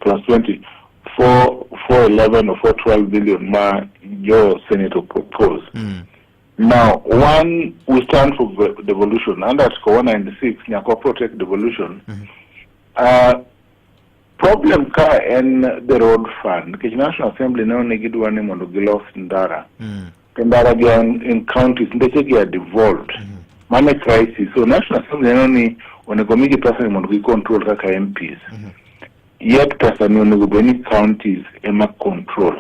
plus 20, 411 or 412 billion ma your senator propose. Now, one, we stand for devolution. Under Article 196, Nyako protect devolution. Problem ka and the road fund. The National Assembly now negidu one mondo gilos ndara. Ndara again in counties, they are devolved. Money crisis. So National Assembly only when a committee person mondo control kaka MPs. Yet person when go many counties ema control.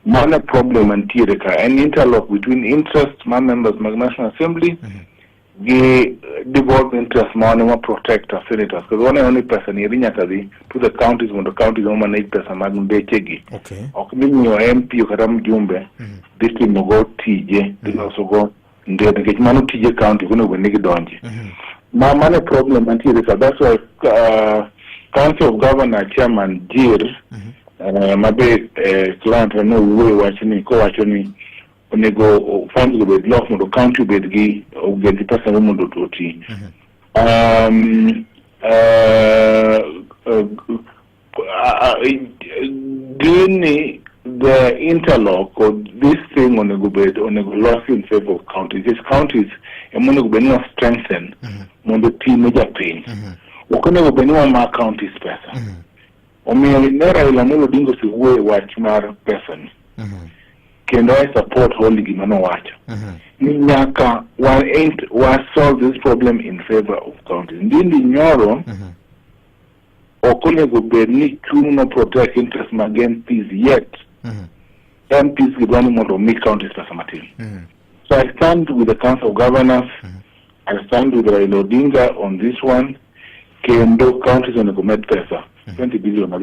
Money problem and an interlock between interest members of the National Assembly. The devolved interest money protect our senators because one only person here to the counties when the counties only make person magumbe chegi. Okay. Okini your MP ukaram jumbe. This team will go TJ. This also go the manu TJ county when we nigi donji. Now money problem and that's why Council of Governor Chairman Jir mabe client no we watching ko watching onego funds go be lock mo county be gi o get the person mo do toti doing the interlock or this thing onego loss in favor of counties. These counties onego be no strengthen mo the team major pain onego be no ma counties person omiyo nera ilamolo dingo si uwe wach mar person kendo I support wholly gimano wacho ni nyaka wa solve this problem in favor of counties. Ndindi nyoro okonego bed ni chuno protect interest against MPs yet MPs gidwani mondo make counties pesa matin. So I stand with the Council of Governors. I stand with Raila Odinga on this one. Kendo counties onego med pesa 20 billion na